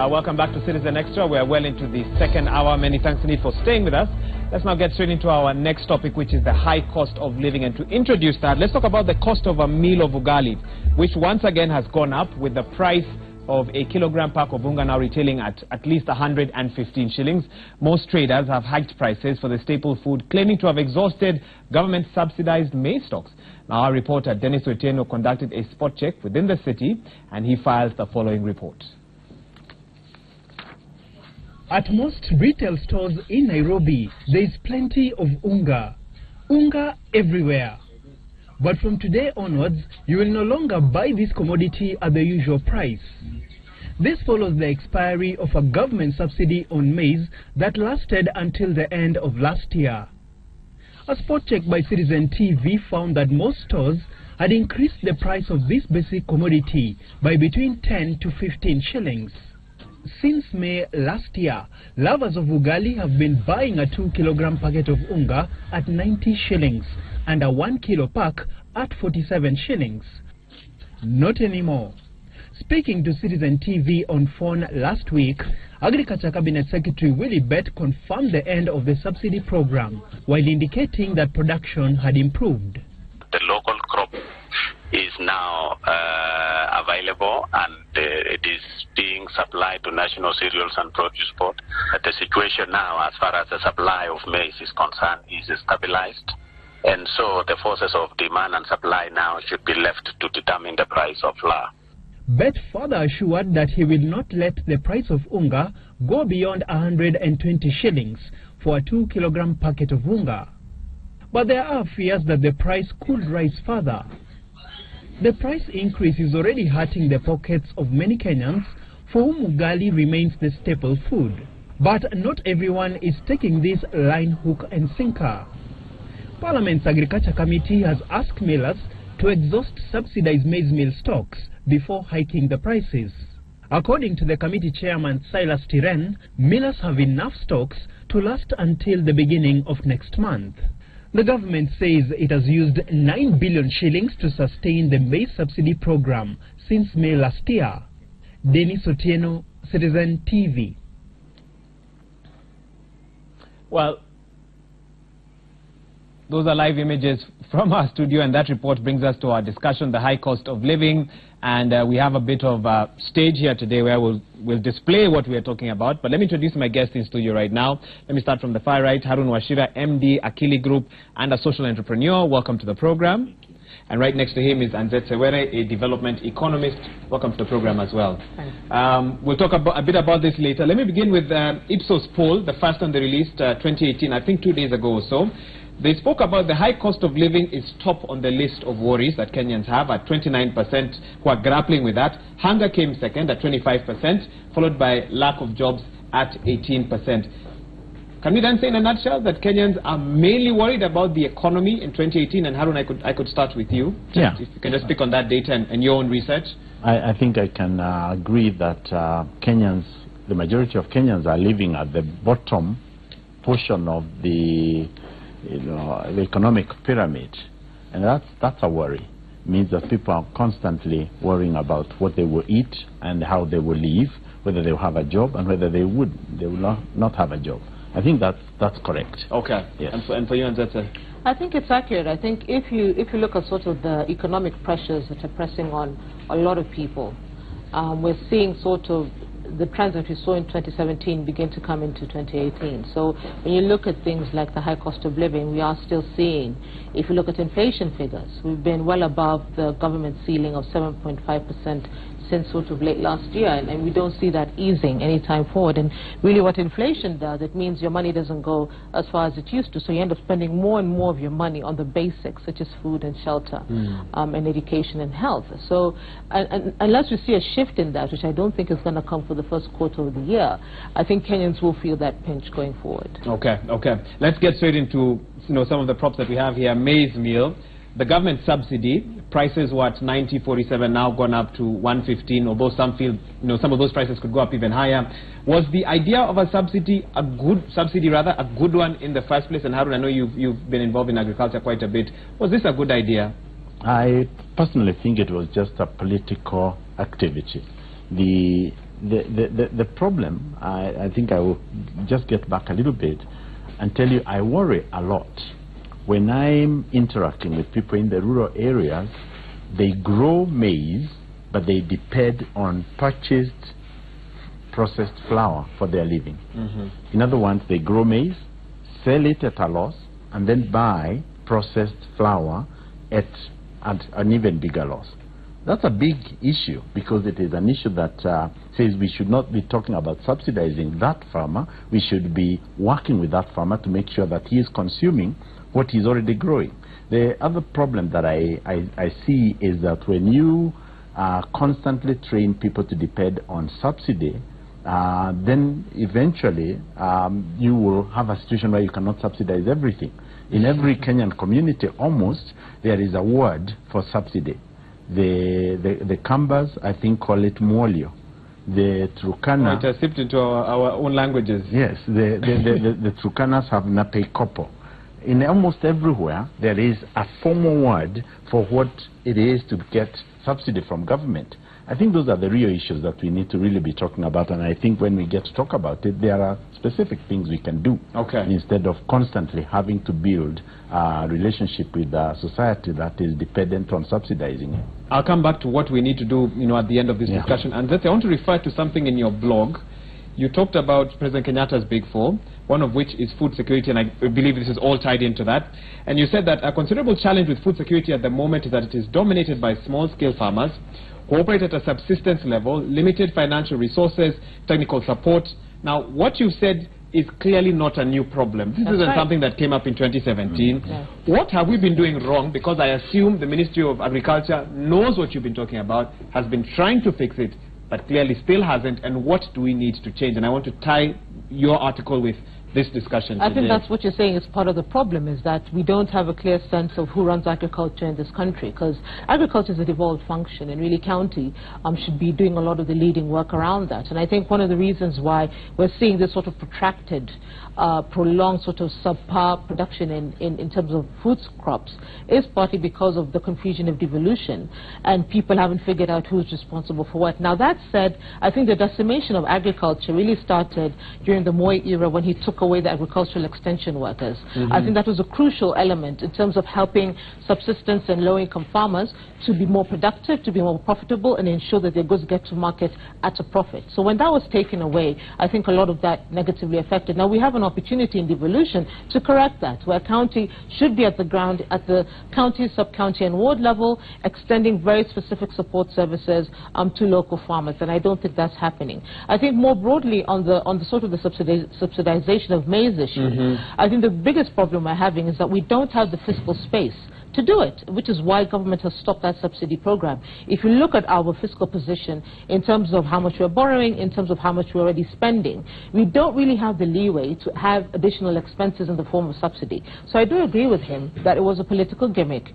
Welcome back to Citizen Extra. We are well into the second hour. Many thanks indeed for staying with us. Let's now get straight into our next topic, which is the high cost of living. And to introduce that, let's talk about the cost of a meal of ugali, which once again has gone up, with the price of a kilogram pack of unga now retailing at least 115 shillings. Most traders have hiked prices for the staple food, claiming to have exhausted government-subsidized maize stocks. Now, our reporter Dennis Otieno conducted a spot check within the city, and he files the following report. At most retail stores in Nairobi, there is plenty of unga. Unga everywhere. But from today onwards, you will no longer buy this commodity at the usual price. This follows the expiry of a government subsidy on maize that lasted until the end of last year. A spot check by Citizen TV found that most stores had increased the price of this basic commodity by between 10 to 15 shillings. Since May last year, lovers of ugali have been buying a 2-kilogram packet of unga at 90 shillings and a 1 kilo pack at 47 shillings. Not anymore. Speaking to Citizen TV on phone last week, Agriculture Cabinet Secretary Willie Bett confirmed the end of the subsidy program, while indicating that production had improved. The local crop is now available, and it is being supplied to National Cereals and Produce Board. The situation now, as far as the supply of maize is concerned, is stabilized, and so the forces of demand and supply now should be left to determine the price of flour. Bett further assured that he will not let the price of unga go beyond 120 shillings for a 2-kilogram packet of unga. But there are fears that the price could rise further. The price increase is already hurting the pockets of many Kenyans, for whom ugali remains the staple food. But not everyone is taking this line, hook and sinker. Parliament's Agriculture Committee has asked millers to exhaust subsidized maize meal stocks before hiking the prices. According to the committee chairman Silas Tiren, millers have enough stocks to last until the beginning of next month. The government says it has used 9 billion shillings to sustain the maize subsidy program since May last year. Dennis Otieno, Citizen TV. Well, those are live images from our studio, and that report brings us to our discussion, the high cost of living. And we have a bit of a stage here today where we'll display what we are talking about. But let me introduce my guest in studio right now. Let me start from the far right, Harun Wachira, MD, Akili Group, and a social entrepreneur. Welcome to the program. And right next to him is Anzet Sewere, a development economist. Welcome to the program as well. We'll talk a bit about this later. Let me begin with Ipsos poll, the first one they released 2018, I think 2 days ago or so. They spoke about the high cost of living is top on the list of worries that Kenyans have at 29% who are grappling with that. Hunger came second at 25%, followed by lack of jobs at 18%. Can we then say in a nutshell that Kenyans are mainly worried about the economy in 2018? And Harun, I could start with you. Yeah. If you can just pick on that data and your own research. I think I can agree that Kenyans, the majority of Kenyans are living at the bottom portion of the the economic pyramid, and that's a worry. It means that people are constantly worrying about what they will eat and how they will live, whether they will have a job and whether they will not have a job. I think that's correct. Okay. Yes. And for you, Anzeta? I think it's accurate. I think if you look at sort of the economic pressures that are pressing on a lot of people, we're seeing sort of the trends that we saw in 2017 begin to come into 2018. So when you look at things like the high cost of living, we are still seeing, if you look at inflation figures, we've been well above the government ceiling of 7.5% since sort of late last year, and we don't see that easing anytime forward. And really what inflation does, it means your money doesn't go as far as it used to, so you end up spending more and more of your money on the basics, such as food and shelter, and education and health. So and unless we see a shift in that, which I don't think is going to come for the first quarter of the year, I think Kenyans will feel that pinch going forward. Okay. Let's get straight into some of the props that we have here. Maize meal. The government subsidy, prices were at 90.47, now gone up to 115, although some feel, some of those prices could go up even higher. Was the idea of a subsidy, a good one in the first place? And Harun, I know you've been involved in agriculture quite a bit. Was this a good idea? I personally think it was just a political activity. The the problem, I think I will just get back a little bit and tell you I worry a lot when I'm interacting with people in the rural areas. They grow maize, but they depend on purchased processed flour for their living. In other words, they grow maize, sell it at a loss, and then buy processed flour at an even bigger loss. That's a big issue, because it is an issue that says we should not be talking about subsidizing that farmer. We should be working with that farmer to make sure that he is consuming what he's already growing. The other problem that I see is that when you constantly train people to depend on subsidy, then eventually you will have a situation where you cannot subsidize everything. In every Kenyan community almost, there is a word for subsidy. The Kambas, I think, call it Mwolio. The Turkana... it has slipped into our own languages. Yes, the Turkanas have Napei Kopo. In almost everywhere, there is a formal word for what it is to get subsidy from government. I think those are the real issues that we need to really be talking about, and I think when we get to talk about it, there are specific things we can do instead of constantly having to build a relationship with a society that is dependent on subsidizing it. I'll come back to what we need to do, at the end of this discussion. And I want to refer to something in your blog. You talked about President Kenyatta's Big Four, one of which is food security, and I believe this is all tied into that. And you said that a considerable challenge with food security at the moment is that it is dominated by small-scale farmers who operate at a subsistence level, limited financial resources, technical support. Now, what you said is clearly not a new problem. This isn't something that came up in 2017. What have we been doing wrong? Because I assume the Ministry of Agriculture knows what you've been talking about, has been trying to fix it, but clearly still hasn't. And what do we need to change? And I want to tie your article with this discussion today. I think that's what you're saying is part of the problem, is that we don't have a clear sense of who runs agriculture in this country, because agriculture is a devolved function, and really county should be doing a lot of the leading work around that. And I think one of the reasons why we're seeing this sort of protracted, prolonged sort of subpar production in terms of food crops is partly because of the confusion of devolution, and people haven't figured out who's responsible for what. Now, that said, I think the decimation of agriculture really started during the Moi era, when he took away the agricultural extension workers. I think that was a crucial element in terms of helping subsistence and low-income farmers to be more productive, to be more profitable, and ensure that their goods get to market at a profit. So when that was taken away, I think a lot of that negatively affected. Now, we have an opportunity in devolution to correct that, where county should be at the ground, at the county, sub-county and ward level, extending very specific support services to local farmers, and I don't think that's happening. I think more broadly on the sort of the subsidization of maize issue, I think the biggest problem we're having is that we don't have the fiscal space to do it, which is why government has stopped that subsidy program. If you look at our fiscal position in terms of how much we're borrowing, in terms of how much we're already spending, we don't really have the leeway to have additional expenses in the form of subsidy. So I do agree with him that it was a political gimmick,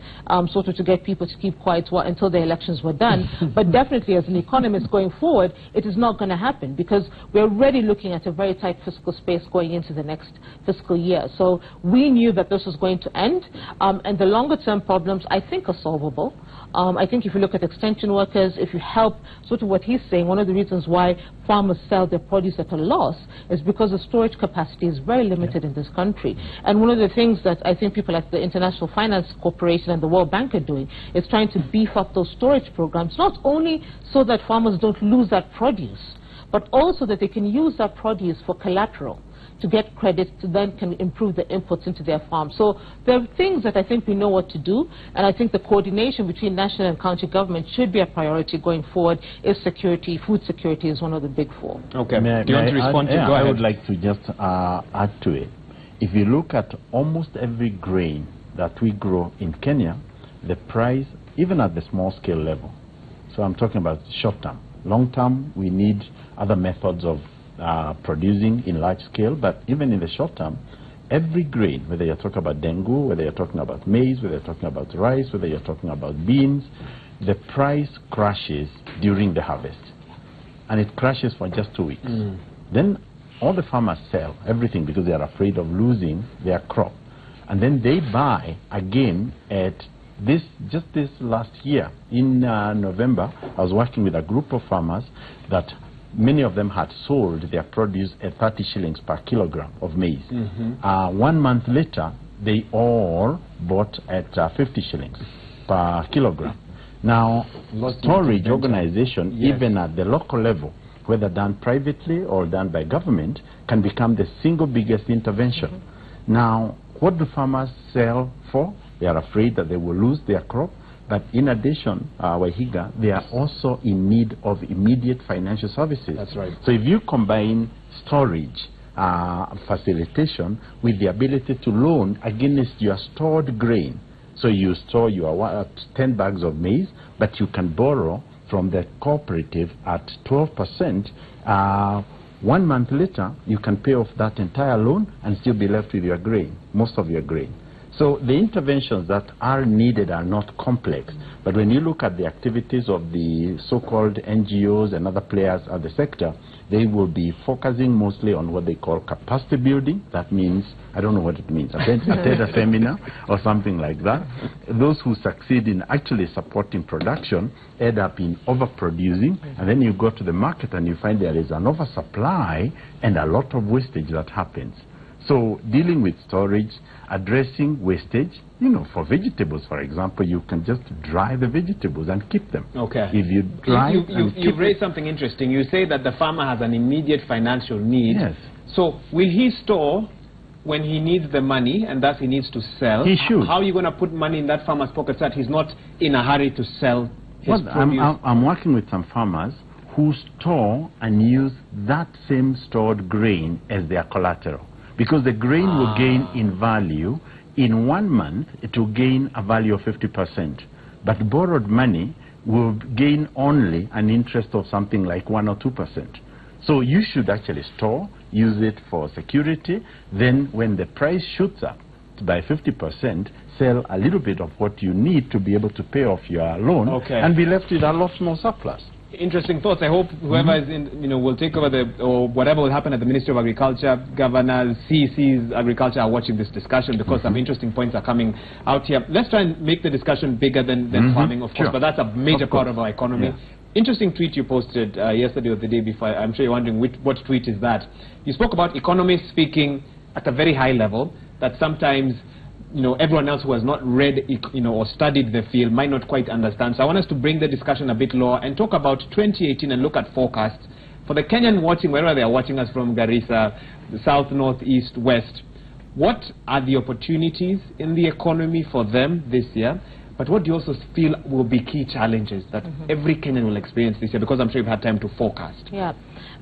sort of to get people to keep quiet until the elections were done. But definitely, as an economist going forward, it is not going to happen, because we're already looking at a very tight fiscal space going into the next fiscal year. So we knew that this was going to end, and the longer term problems, I think, are solvable. I think if you look at extension workers, if you help, sort of what he's saying, one of the reasons why farmers sell their produce at a loss is because the storage capacity is very limited in this country. And one of the things that I think people like the International Finance Corporation and the World Bank are doing is trying to beef up those storage programs, not only so that farmers don't lose that produce, but also that they can use that produce for collateral, to get credit, to then can improve the inputs into their farm. So there are things that I think we know what to do, and I think the coordination between national and county government should be a priority going forward. If security, food security is one of the big four. Okay. Do you want to respond to? Go ahead. I would like to just add to it. If you look at almost every grain that we grow in Kenya, the price, even at the small scale level, so I'm talking about short term, long term, we need other methods of producing in large scale, but even in the short term, every grain, whether you're talking about dengu, whether you're talking about maize, whether you're talking about rice, whether you're talking about beans, the price crashes during the harvest, and it crashes for just 2 weeks. Then all the farmers sell everything because they are afraid of losing their crop, and then they buy again at just this last year in November. I was working with a group of farmers that many of them had sold their produce at 30 shillings per kilogram of maize. 1 month later, they all bought at 50 shillings per kilogram. Now, storage organization, even at the local level, whether done privately or done by government, can become the single biggest intervention. Now, what do farmers sell for? They are afraid that they will lose their crop. But in addition, Wahiga, they are also in need of immediate financial services. That's right. So if you combine storage facilitation with the ability to loan against your stored grain, so you store your 10 bags of maize, but you can borrow from the cooperative at 12%. 1 month later, you can pay off that entire loan and still be left with your grain, most of your grain. So the interventions that are needed are not complex. But when you look at the activities of the so-called NGOs and other players of the sector, they will be focusing mostly on what they call capacity building. That means, I don't know what it means, attend a seminar or something like that. Those who succeed in actually supporting production end up in overproducing, and then you go to the market and you find there is an oversupply and a lot of wastage that happens. So dealing with storage, addressing wastage, you know, for vegetables, for example, you can just dry the vegetables and keep them. Okay. If you dry you've raised something interesting. You say that the farmer has an immediate financial need. Yes. So will he store when he needs the money and thus he needs to sell? He should. How are you going to put money in that farmer's pocket so that he's not in a hurry to sell his produce? I'm working with some farmers who store and use that same stored grain as their collateral. Because the grain will gain in value. In 1 month, it will gain a value of 50%. But borrowed money will gain only an interest of something like 1 or 2%. So you should actually store, use it for security. Then when the price shoots up by 50%, sell a little bit of what you need to be able to pay off your loan and be left with a lot more surplus. Interesting thoughts. I hope whoever is in, will take over or whatever will happen at the Ministry of Agriculture, governors, CECs, agriculture are watching this discussion because some interesting points are coming out here. Let's try and make the discussion bigger than farming, of course, but that's a major part of our economy. Yeah. Interesting tweet you posted yesterday or the day before. I'm sure you're wondering what tweet is that. You spoke about economists speaking at a very high level, that sometimes everyone else who has not read, or studied the field might not quite understand. So I want us to bring the discussion a bit lower and talk about 2018 and look at forecasts. For the Kenyan watching, wherever they are watching us from, Garissa, the south, north, east, west, what are the opportunities in the economy for them this year? But what do you also feel will be key challenges that every Kenyan will experience this year? Because I'm sure you've had time to forecast. Yeah.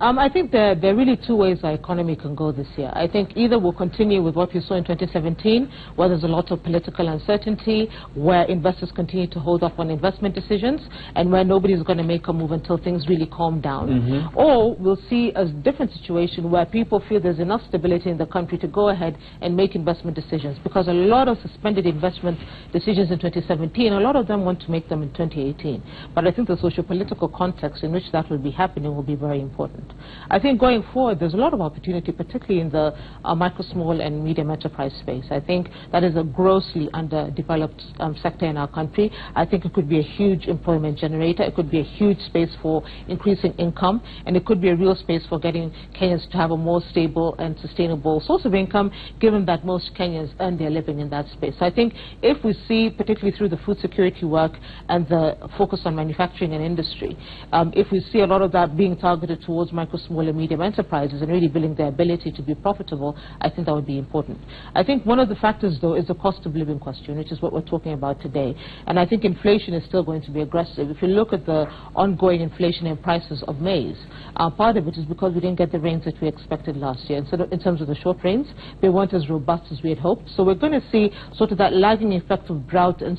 I think there are really two ways our economy can go this year. I think either we'll continue with what we saw in 2017, where there's a lot of political uncertainty, where investors continue to hold off on investment decisions, and where nobody's going to make a move until things really calm down. Or we'll see a different situation where people feel there's enough stability in the country to go ahead and make investment decisions, because a lot of suspended investment decisions in 2017, a lot of them want to make them in 2018. But I think the socio-political context in which that will be happening will be very important. I think going forward, there's a lot of opportunity, particularly in the micro, small, and medium enterprise space. I think that is a grossly underdeveloped sector in our country. I think it could be a huge employment generator. It could be a huge space for increasing income, and it could be a real space for getting Kenyans to have a more stable and sustainable source of income, given that most Kenyans earn their living in that space. So I think if we see, particularly through the food security work and the focus on manufacturing and industry, if we see a lot of that being targeted towards micro, small, and medium enterprises and really building their ability to be profitable, I think that would be important. I think one of the factors, though, is the cost of living question, which is what we're talking about today. And I think inflation is still going to be aggressive. If you look at the ongoing inflation in prices of maize, part of it is because we didn't get the rains that we expected last year. And so in terms of the short rains, they weren't as robust as we had hoped. So we're going to see sort of that lagging effect of drought and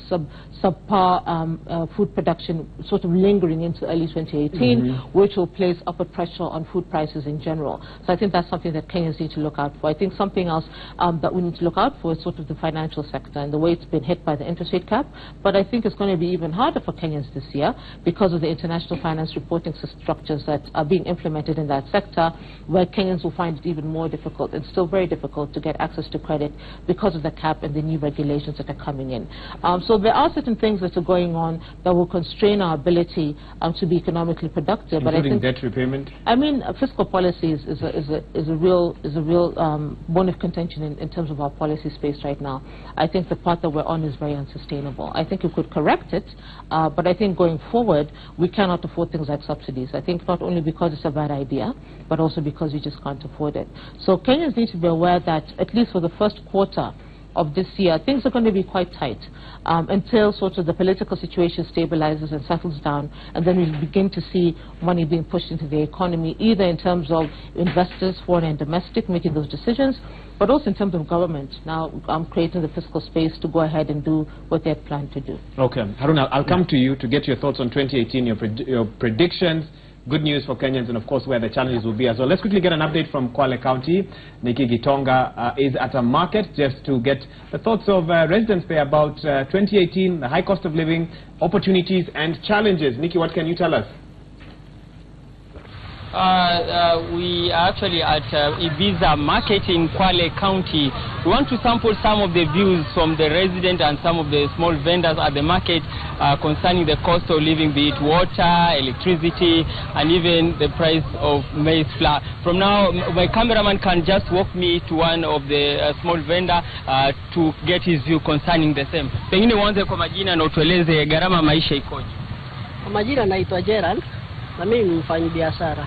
subpar food production sort of lingering into early 2018, which will place upward pressure on food prices in general. So I think that's something that Kenyans need to look out for. I think something else that we need to look out for is sort of the financial sector and the way it's been hit by the interest rate cap. But I think it's going to be even harder for Kenyans this year because of the international finance reporting structures that are being implemented in that sector, where Kenyans will find it even more difficult and still very difficult to get access to credit because of the cap and the new regulations that are coming in. So there are certain things that are going on that will constrain our ability to be economically productive. Including debt repayment? I mean, fiscal policy is a real bone of contention in terms of our policy space right now. I think the path that we're on is very unsustainable. I think you could correct it, but I think going forward, we cannot afford things like subsidies. I think not only because it's a bad idea, but also because we just can't afford it. So Kenyans need to be aware that at least for the first quarter of this year, things are going to be quite tight until sort of the political situation stabilizes and settles down, and then we begin to see money being pushed into the economy, either in terms of investors, foreign and domestic, making those decisions, but also in terms of government now creating the fiscal space to go ahead and do what they had planned to do. Okay, Haruna, I'll come to you to get your thoughts on 2018, your predictions. Good news for Kenyans, and of course where the challenges will be as well. Let's quickly get an update from Kwale County. Nikki Gitonga is at a market just to get the thoughts of residents there about 2018, the high cost of living, opportunities and challenges. Nikki, what can you tell us? We are actually at Ibiza Market in Kwale County. We want to sample some of the views from the residents and some of the small vendors at the market concerning the cost of living, be it water, electricity, and even the price of maize flour. From now, my cameraman can just walk me to one of the small vendor to get his view concerning the same. Pengine uanze kwa majina na utueleze gharama maisha ikoje. Kwa majina naitwa Gerald na mimi ni mfanyabiashara.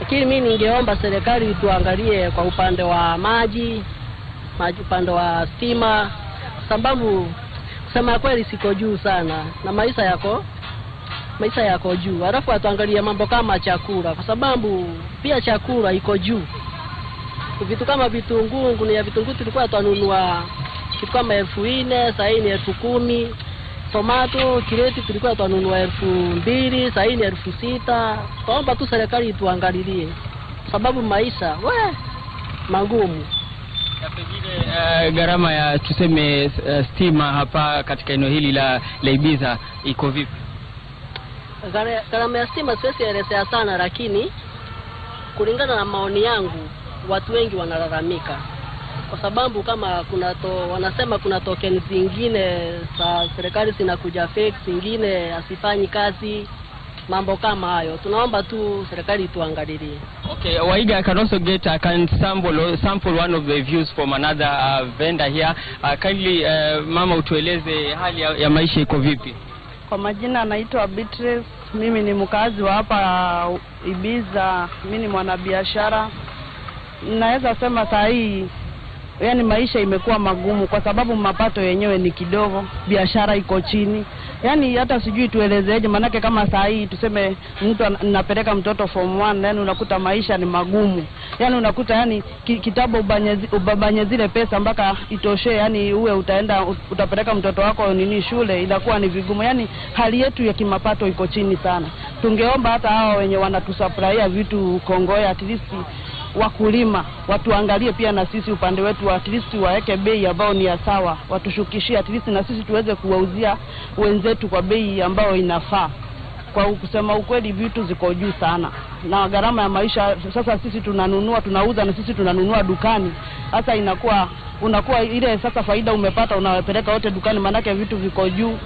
Lakini mimi ningeomba serikali tuangalie kwa upande wa maji, upande wa stima, sababu kusema kweli siko juu sana na maisha yako juu. Alafu atuangalie mambo kama chakula, kwa sababu pia chakula iko juu. Vitu kama vitunguu, ngunia vitunguu tulikuwa tunanunua kitu kama 4,000, sasa ni 10,000. Tomato kireti tulikuwa tunanunua 2,000, sasa ni 6,000. Tuomba tu serikali tuangalilie, sababu maisha magumu. Pengine gharama ya tuseme stima hapa katika eneo hili la Ibiza iko vipi? Gharama ya stima siwezi elezea sana, lakini kulingana na maoni yangu watu wengi wanalalamika. Kwa sababu kama wanasema kuna token zingine za serikali zinakuja fake, zingine asifanyi kazi, mambo kama hayo. Tunaomba tu serikali tuangalilie. Okay, Waiga, can also get sample one of the views from another vendor here. Kindly mama utueleze hali ya maisha iko vipi? Kwa majina naitwa Beatrice, mimi ni mkazi wa hapa Ibiza, mimi ni mwanabiashara. Naweza sema saa hii yani maisha imekuwa magumu kwa sababu mapato yenyewe ni kidogo, biashara iko chini. Yani hata sijui tuelezeje, manake kama saa hii tuseme mtu anapeleka mtoto form 1, yani unakuta maisha ni magumu. Yani unakuta yani kitabu ubabanye zile pesa mpaka itoshe, yani uwe utapeleka mtoto wako shule, inakuwa ni vigumu. Yani hali yetu ya kimapato iko chini sana. Tungeomba hata hao wenye wanatusupply vitu Kongoya, at least wakulima watuangalie pia na sisi upande wetu, at least waeke bei ambao ni sawa, watushukishie at least na sisi tuweze kuwauzia wenzetu kwa bei ambao inafaa. Kwa kusema ukweli vitu ziko juu sana na gharama ya maisha. Sasa sisi tunauza na sisi tunanunua dukani. Sasa unakuwa ile sasa faida umepata unawapeleka wote dukani, manake vitu viko juu.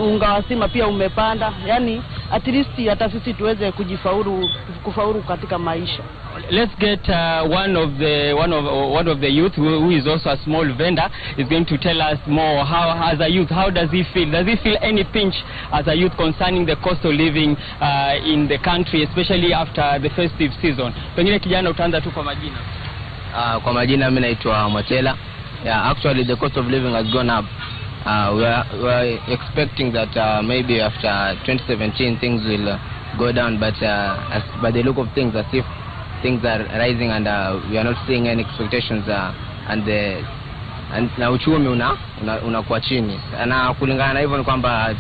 Unga wa sima pia umepanda. Yani at least hata sisi tuweze kufaulu katika maisha. Let's get one of the youth who is also a small vendor is going to tell us more. How, as a youth, how does he feel? Does he feel any pinch as a youth concerning the cost of living in the country, especially after the festive season? Pengine kijana utaanza tu kwa majina. Kwa majina mimi naitwa Mwachela. Yeah, actually the cost of living has gone up. We are expecting that maybe after 2017 things will go down, but by the look of things, as if things are rising and we are not seeing any expectations and na uchumi unakuwa chini. Na kulingana na hivyo ni kwamba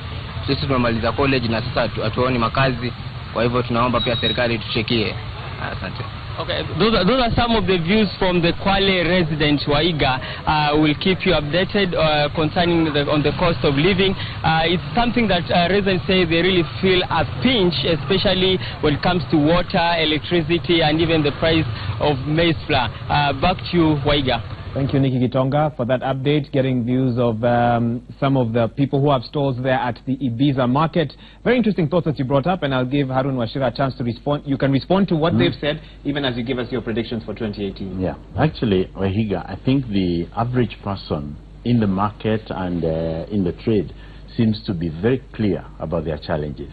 sisi tumemaliza college na sasa hatuoni makazi, kwa hivyo tunaomba pia serikali tuchekie. Asante. Okay, those are some of the views from the Kwale residents. Waiga will keep you updated concerning on the cost of living. It's something that residents say they really feel a pinch, especially when it comes to water, electricity, and even the price of maize flour. Back to you, Waiga. Thank you, Nikki Gitonga, for that update, getting views of some of the people who have stores there at the Ibiza market. Very interesting thoughts that you brought up, and I'll give Harun Wachira a chance to respond. You can respond to what they've said, even as you give us your predictions for 2018. Yeah, actually, Wahiga, I think the average person in the market and in the trade seems to be very clear about their challenges.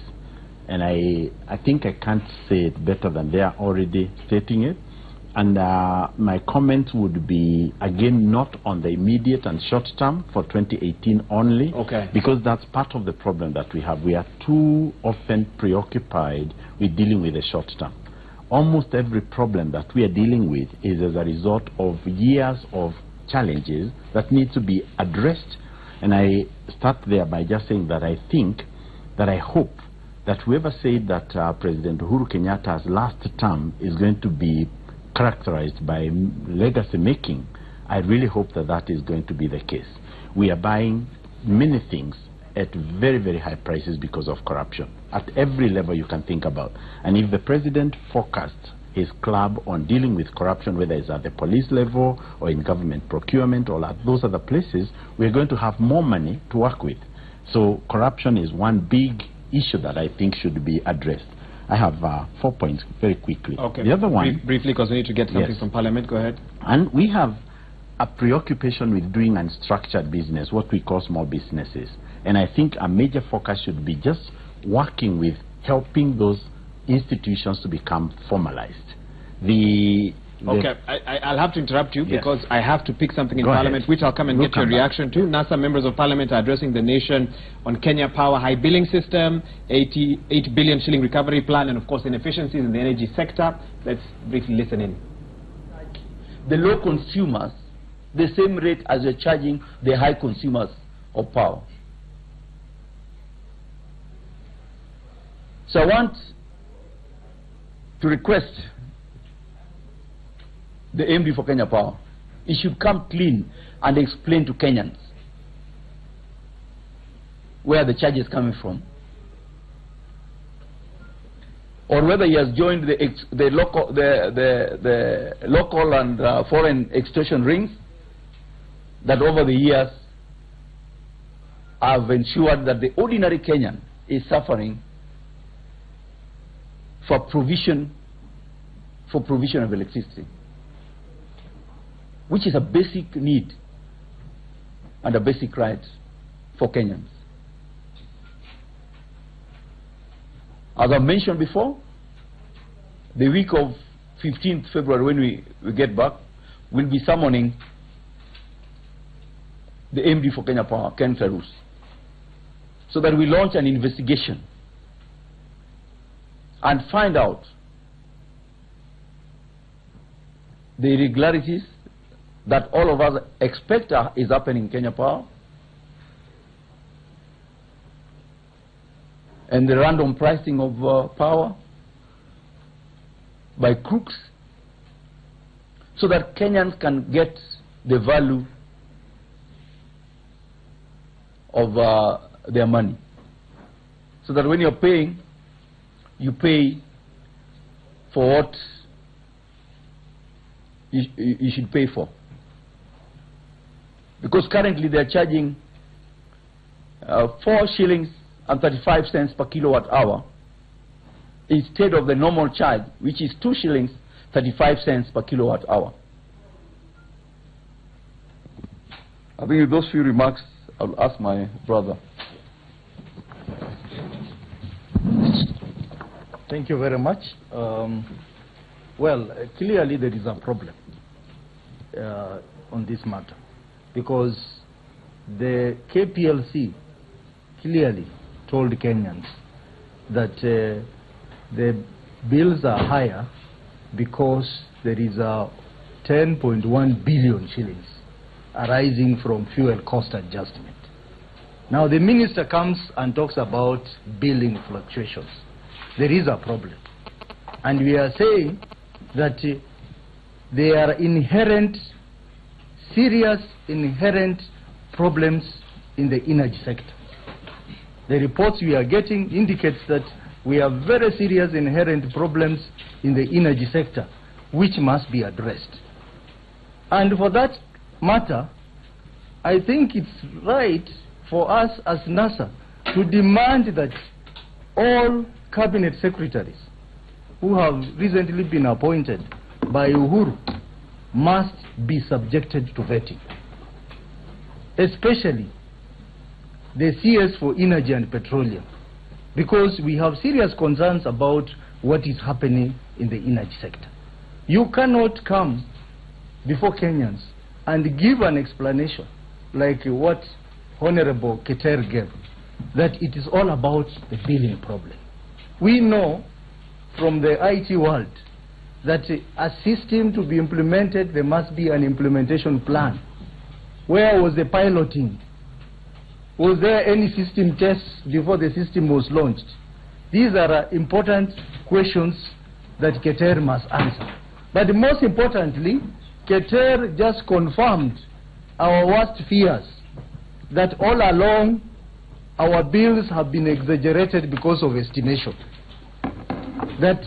And I think I can't say it better than they are already stating it. And my comment would be, again, not on the immediate and short term for 2018 only, because that's part of the problem that we have. We are too often preoccupied with dealing with the short term. Almost every problem that we are dealing with is as a result of years of challenges that need to be addressed. And I start there by just saying that I think, that I hope, that whoever said that President Uhuru Kenyatta's last term is going to be characterized by legacy making, I really hope that that is going to be the case. We are buying many things at very, very high prices because of corruption at every level you can think about. And if the president focused his club on dealing with corruption, whether it's at the police level or in government procurement or at those other places, we're going to have more money to work with. So corruption is one big issue that I think should be addressed. I have 4 points very quickly. Okay. The other one... Briefly, because we need to get something from Parliament. Go ahead. And we have a preoccupation with doing unstructured business, what we call small businesses. And I think a major focus should be just working with helping those institutions to become formalized. I'll have to interrupt you because I have to pick something in Parliament, which I'll come and get your reaction to. NASA members of Parliament are addressing the nation on Kenya Power high billing system, 88 billion shilling recovery plan, and of course inefficiencies in the energy sector. Let's briefly listen in. The low consumers the same rate as you're charging the high consumers of power. So I want to request the MD for Kenya Power, he should come clean and explain to Kenyans where the charge is coming from, or whether he has joined the local and foreign extortion rings that over the years have ensured that the ordinary Kenyan is suffering for provision of electricity, which is a basic need and a basic right for Kenyans. As I mentioned before, the week of 15th February, when we get back, we'll be summoning the MD for Kenya Power, Ken Ferus, so that we launch an investigation and find out the irregularities that all of us expect is happening in Kenya Power, and the random pricing of power by crooks, so that Kenyans can get the value of their money, so that when you're paying, you pay for what you should pay for. Because currently they're charging 4 shillings and 35 cents per kilowatt hour instead of the normal charge, which is 2 shillings 35 cents per kilowatt hour. I think with those few remarks, I'll ask my brother. Thank you very much. Well, clearly there is a problem on this matter, because the KPLC clearly told Kenyans that the bills are higher because there is a 10.1 billion shillings arising from fuel cost adjustment. Now the minister comes and talks about billing fluctuations. There is a problem, and we are saying that there are serious inherent problems in the energy sector. The reports we are getting indicates that we have very serious inherent problems in the energy sector, which must be addressed. And for that matter, I think it's right for us as NASA to demand that all cabinet secretaries who have recently been appointed by Uhuru must be subjected to vetting, especially the CS for Energy and Petroleum, because we have serious concerns about what is happening in the energy sector. You cannot come before Kenyans and give an explanation like what Honorable Keter gave, that it is all about the billing problem. We know from the IT world that a system to be implemented, there must be an implementation plan. Where was the piloting? Was there any system tests before the system was launched? These are important questions that Keter must answer. But most importantly, Keter just confirmed our worst fears, that all along our bills have been exaggerated because of estimation. That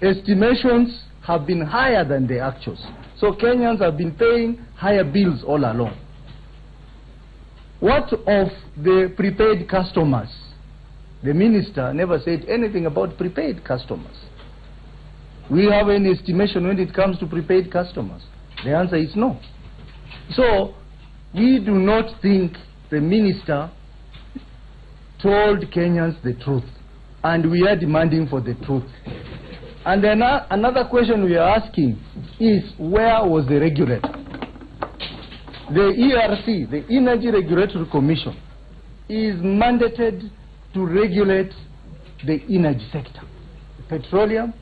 estimations have been higher than the actuals. So Kenyans have been paying higher bills all along. What of the prepaid customers? The minister never said anything about prepaid customers. We have an estimation when it comes to prepaid customers. The answer is no. So we do not think the minister told Kenyans the truth, and we are demanding for the truth. And then another question we are asking is, where was the regulator? The ERC, the Energy Regulatory Commission, is mandated to regulate the energy sector, petroleum,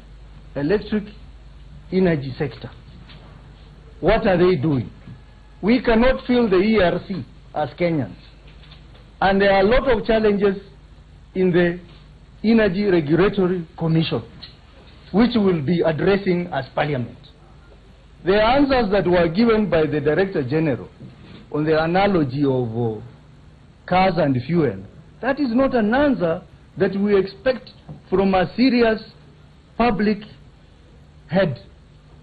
electric, energy sector. What are they doing? We cannot fill the ERC as Kenyans. And there are a lot of challenges in the Energy Regulatory Commission, which we'll be addressing as Parliament. The answers that were given by the Director General on the analogy of cars and fuel, that is not an answer that we expect from a serious public head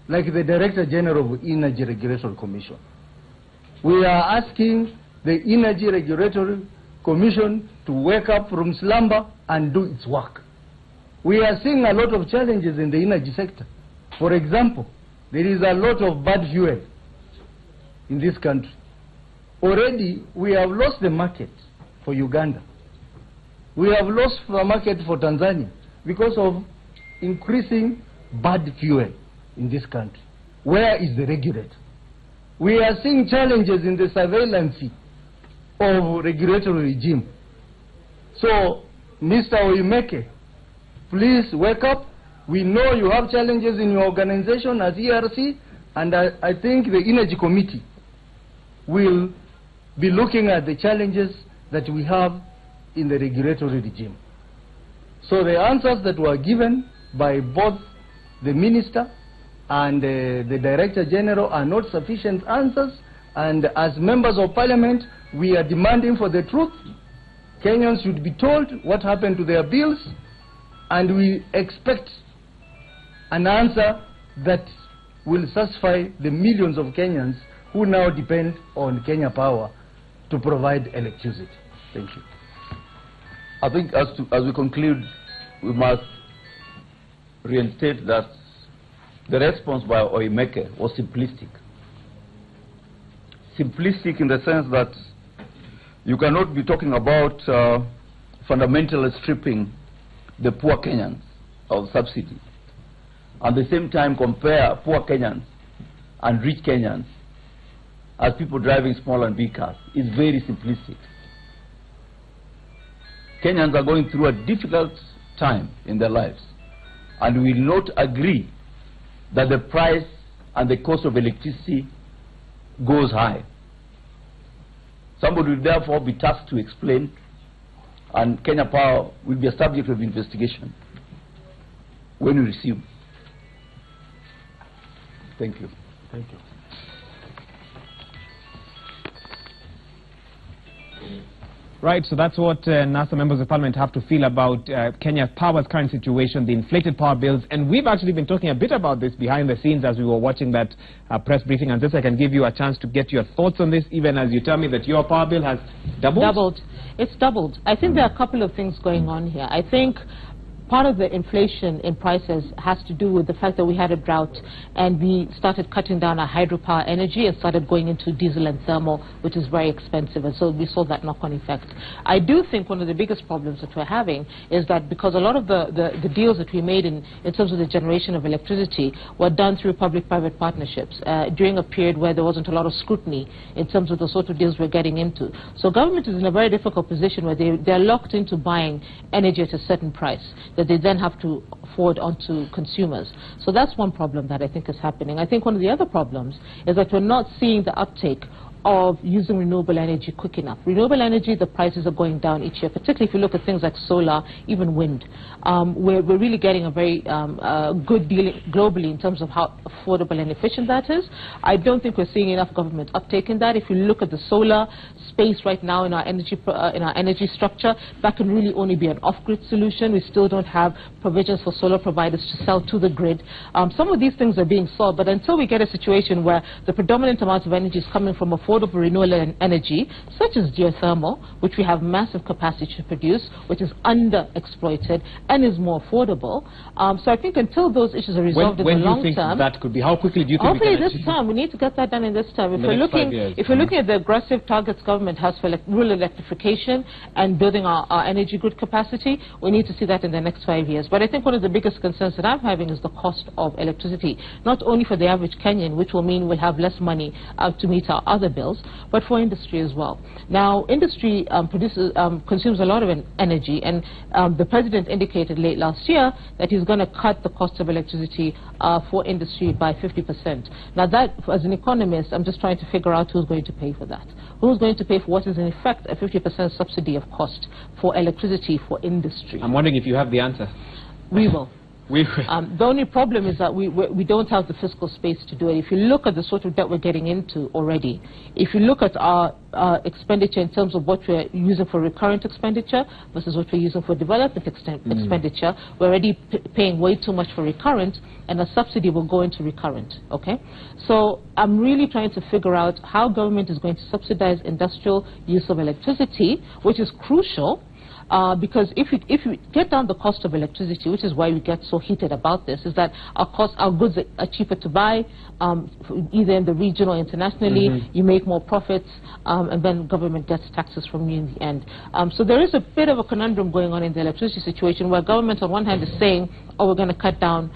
like the Director General of Energy Regulatory Commission. We are asking the Energy Regulatory Commission to wake up from slumber and do its work. We are seeing a lot of challenges in the energy sector. For example, there is a lot of bad fuel in this country. Already, we have lost the market for Uganda. We have lost the market for Tanzania because of increasing bad fuel in this country. Where is the regulator? We are seeing challenges in the surveillance of regulatory regime. So, Mr. Oimeke, please wake up. We know you have challenges in your organization as ERC, and I think the Energy Committee will be looking at the challenges that we have in the regulatory regime. So the answers that were given by both the Minister and the Director General are not sufficient answers, and as members of Parliament, we are demanding for the truth. Kenyans should be told what happened to their bills, and we expect an answer that will satisfy the millions of Kenyans who now depend on Kenya Power to provide electricity. Thank you. I think as we conclude, we must reinstate that the response by Oimeke was simplistic. Simplistic in the sense that you cannot be talking about fundamentally stripping the poor Kenyans of subsidy, at the same time compare poor Kenyans and rich Kenyans as people driving small and big cars. It's very simplistic. Kenyans are going through a difficult time in their lives, and we will not agree that the price and the cost of electricity goes high. Somebody will therefore be tasked to explain, and Kenya Power will be a subject of investigation when we resume. Thank you. Thank you. Right, so that's what NASA members of parliament have to feel about Kenya Power's current situation, the inflated power bills. And we've actually been talking a bit about this behind the scenes as we were watching that press briefing. And this, I can give you a chance to get your thoughts on this, even as you tell me that your power bill has doubled? Doubled. It's doubled. I think there are a couple of things going on here. I think part of the inflation in prices has to do with the fact that we had a drought and we started cutting down our hydropower energy and started going into diesel and thermal, which is very expensive, and so we saw that knock-on effect. I do think one of the biggest problems that we're having is that because a lot of the deals that we made in terms of the generation of electricity were done through public-private partnerships during a period where there wasn't a lot of scrutiny in terms of the sort of deals we're getting into. So government is in a very difficult position where they're locked into buying energy at a certain price that they then have to forward onto consumers. So that's one problem that I think is happening. I think one of the other problems is that we're not seeing the uptake of using renewable energy quick enough. Renewable energy, the prices are going down each year, particularly if you look at things like solar, even wind. We're really getting a very good deal globally in terms of how affordable and efficient that is. I don't think we're seeing enough government uptake in that. If you look at the solar space right now in our energy structure, that can really only be an off-grid solution. We still don't have provisions for solar providers to sell to the grid. Some of these things are being solved, but until we get a situation where the predominant amount of energy is coming from affordable renewable energy, such as geothermal, which we have massive capacity to produce, which is underexploited and is more affordable. So I think until those issues are resolved in the long term... When do you think that could be? How quickly do you think hopefully we can this term. We need to get that done in this term. If we're looking at the aggressive targets government has for rural electrification and building our energy grid capacity, we need to see that in the next 5 years. But I think one of the biggest concerns that I'm having is the cost of electricity, not only for the average Kenyan, which will mean we'll have less money to meet our other bills, but for industry as well. Now, industry consumes a lot of energy, and the president indicated late last year that he's going to cut the cost of electricity for industry by 50%. Now, that, as an economist, I'm just trying to figure out who's going to pay for that. Who's going to pay for what is, in effect, a 50% subsidy of cost for electricity for industry? I'm wondering if you have the answer. We will. The only problem is that we don't have the fiscal space to do it. If you look at the sort of debt we're getting into already, if you look at our expenditure in terms of what we're using for recurrent expenditure versus what we're using for development expenditure, we're already paying way too much for recurrent, and a subsidy will go into recurrent, okay? So I'm really trying to figure out how government is going to subsidize industrial use of electricity, which is crucial. Because if you get down the cost of electricity, which is why we get so heated about this, is that our goods are cheaper to buy, either in the region or internationally. You make more profits, and then government gets taxes from you in the end. So there is a bit of a conundrum going on in the electricity situation, where government on one hand is saying, oh, we're going to cut down,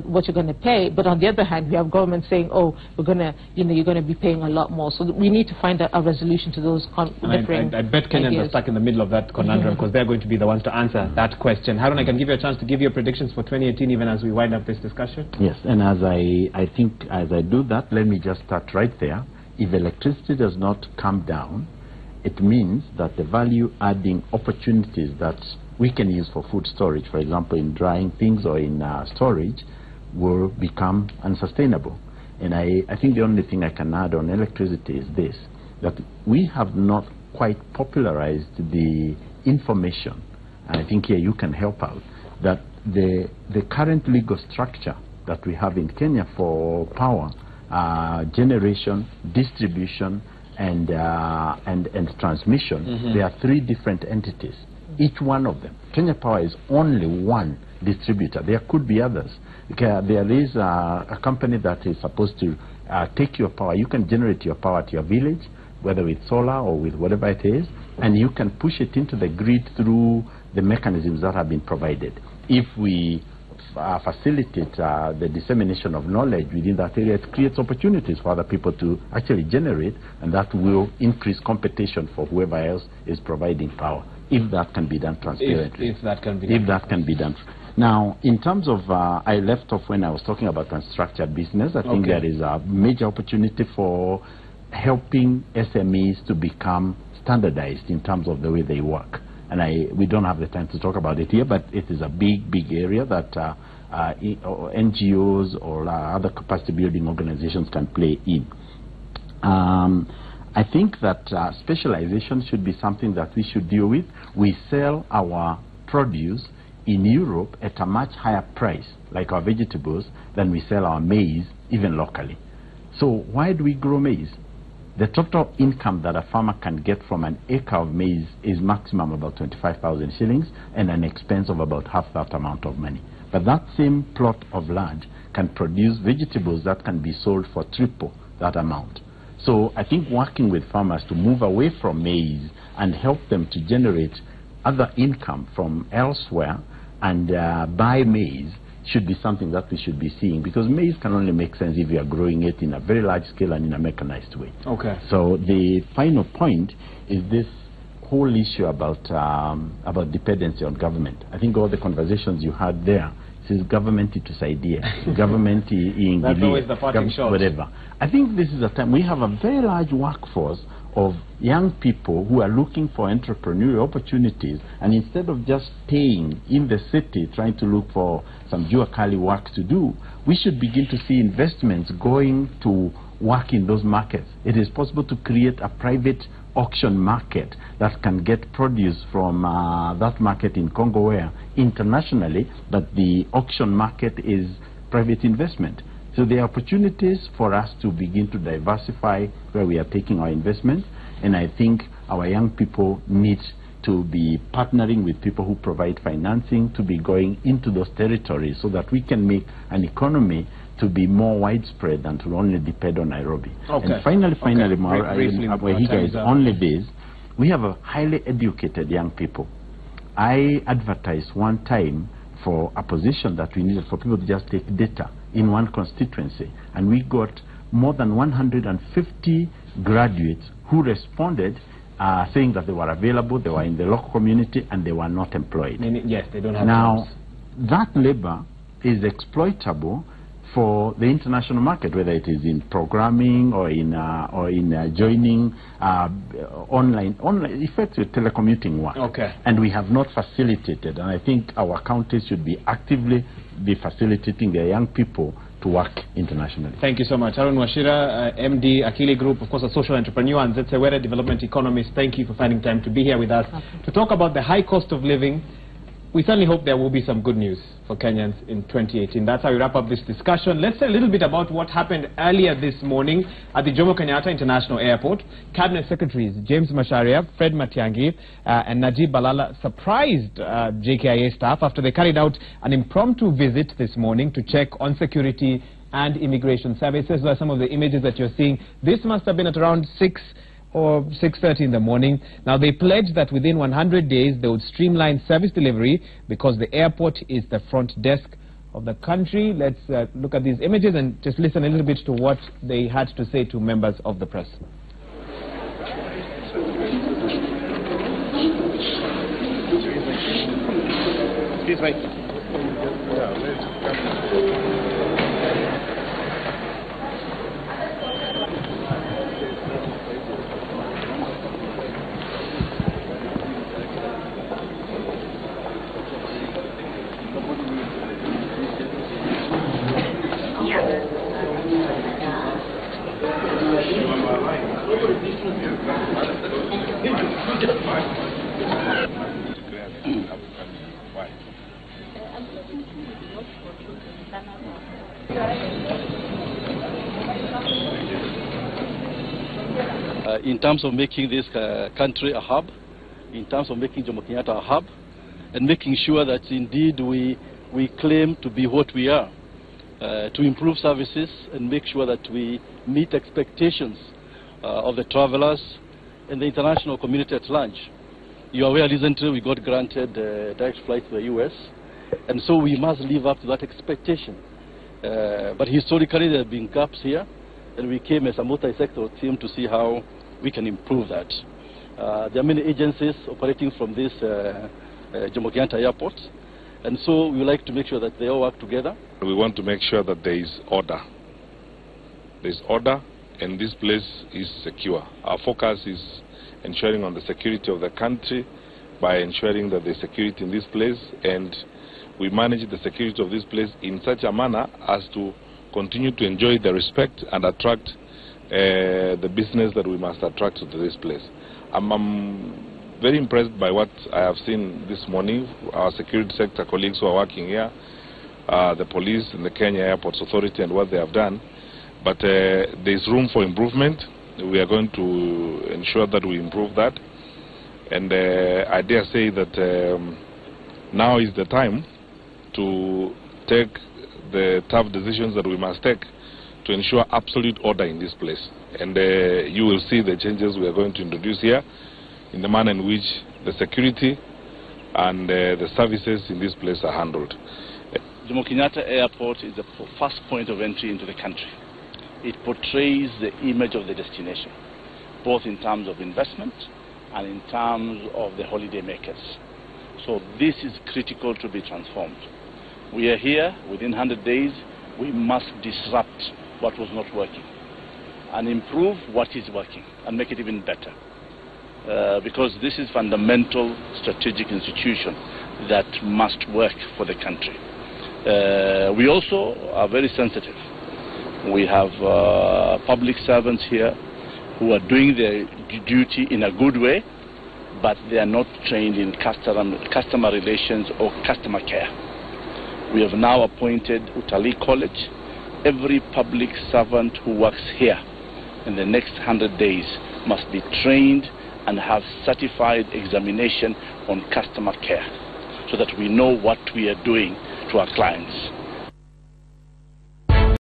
what you're going to pay, but on the other hand, we have government saying, oh, we're going to, you're going to be paying a lot more. So we need to find a resolution to those differing I bet Kenyans are stuck in the middle of that conundrum, because they're going to be the ones to answer that question. Harun, I can give you a chance to give your predictions for 2018, even as we wind up this discussion. Yes, and as I think as I do that, let me just start right there. If electricity does not come down, it means that the value-adding opportunities that we can use for food storage, for example, in drying things or in storage, will become unsustainable. And I think the only thing I can add on electricity is this, that we have not quite popularized the information, and I think here you can help out, that the current legal structure that we have in Kenya for power generation, distribution, and transmission, there are 3 different entities. Each one of them. Kenya Power is only one distributor. There could be others. There is a company that is supposed to take your power. You can generate your power at your village, whether with solar or with whatever it is, and you can push it into the grid through the mechanisms that have been provided. If we facilitate the dissemination of knowledge within that area, it creates opportunities for other people to actually generate, and that will increase competition for whoever else is providing power, if that can be done transparently. If that can be done. Now, in terms of, I left off when I was talking about unstructured business. I think there is a major opportunity for helping SMEs to become standardized in terms of the way they work. And we don't have the time to talk about it here, but it is a big, big area that NGOs or other capacity building organizations can play in. I think that specialization should be something that we should deal with. We sell our produce in Europe at a much higher price, like our vegetables, than we sell our maize, even locally. So why do we grow maize? The total income that a farmer can get from an acre of maize is maximum about 25,000 shillings and an expense of about half that amount of money. But that same plot of land can produce vegetables that can be sold for triple that amount. So I think working with farmers to move away from maize and help them to generate other income from elsewhere and buy maize should be something that we should be seeing, because maize can only make sense if you are growing it in a very large scale and in a mechanized way. Okay. So the final point is this whole issue about dependency on government. I think all the conversations you had there says government idea, government That's always the parting shot. Whatever. I think this is a time we have a very large workforce of young people who are looking for entrepreneurial opportunities, and instead of just staying in the city trying to look for some jua-kali work to do, we should begin to see investments going to work in those markets. It is possible to create a private auction market that can get produce from that market in Congo, where internationally, but the auction market is private investment. So there are opportunities for us to begin to diversify where we are taking our investments, and I think our young people need to be partnering with people who provide financing to be going into those territories so that we can make an economy to be more widespread than to only depend on Nairobi. Okay. And finally, only this, we have a highly educated young people. I advertised one time for a position that we needed for people to just take data in one constituency, and we got more than 150 graduates who responded saying that they were available, they were in the local community, and they were not employed. Yes, they don't have now jobs. That labor is exploitable for the international market, whether it is in programming or in joining online effective telecommuting work. Okay. And we have not facilitated, and I think our counties should be actively facilitating their young people to work internationally. Thank you so much. Aaron Wachira, MD, Akili Group, of course, a social entrepreneur, and Zetsewere development economist. Thank you for finding time to be here with us to talk about the high cost of living. We certainly hope there will be some good news for Kenyans in 2018. That's how we wrap up this discussion. Let's say a little bit about what happened earlier this morning at the Jomo Kenyatta International Airport. Cabinet Secretaries James Macharia, Fred Matiang'i, and Najib Balala surprised JKIA staff after they carried out an impromptu visit this morning to check on security and immigration services. Those are some of the images that you're seeing. This must have been at around 6 or 6:30 in the morning. Now, they pledged that within 100 days they would streamline service delivery because the airport is the front desk of the country. Let's look at these images and just listen a little bit to what they had to say to members of the press. Please wait. In terms of making this country a hub, in terms of making Jomo Kenyatta a hub, and making sure that indeed we claim to be what we are, to improve services and make sure that we meet expectations of the travelers and the international community at large. You are aware recently we got granted direct flight to the US, and so we must live up to that expectation. But historically there have been gaps here, and we came as a multi-sector team to see how we can improve that. There are many agencies operating from this Jomo Kenyatta Airport, and so we would like to make sure that they all work together. We want to make sure that there is order. There is order, and this place is secure. Our focus is ensuring on the security of the country by ensuring that there's security in this place, and we manage the security of this place in such a manner as to continue to enjoy the respect and attract the business that we must attract to this place. I'm very impressed by what I have seen this morning. Our security sector colleagues who are working here, the police and the Kenya Airports Authority and what they have done. But there is room for improvement. We are going to ensure that we improve that. And I dare say that now is the time to take the tough decisions that we must take to ensure absolute order in this place. And you will see the changes we are going to introduce here in the manner in which the security and the services in this place are handled. Jomo Kenyatta Airport is the first point of entry into the country. It portrays the image of the destination, both in terms of investment and in terms of the holiday makers. So this is critical to be transformed. We are here, within 100 days, we must disrupt what was not working and improve what is working and make it even better. Because this is fundamental strategic institution that must work for the country. We also are very sensitive. We have public servants here who are doing their duty in a good way, but they are not trained in customer relations or customer care. We have now appointed Utalii College. Every public servant who works here in the next 100 days must be trained and have certified examination on customer care so that we know what we are doing to our clients.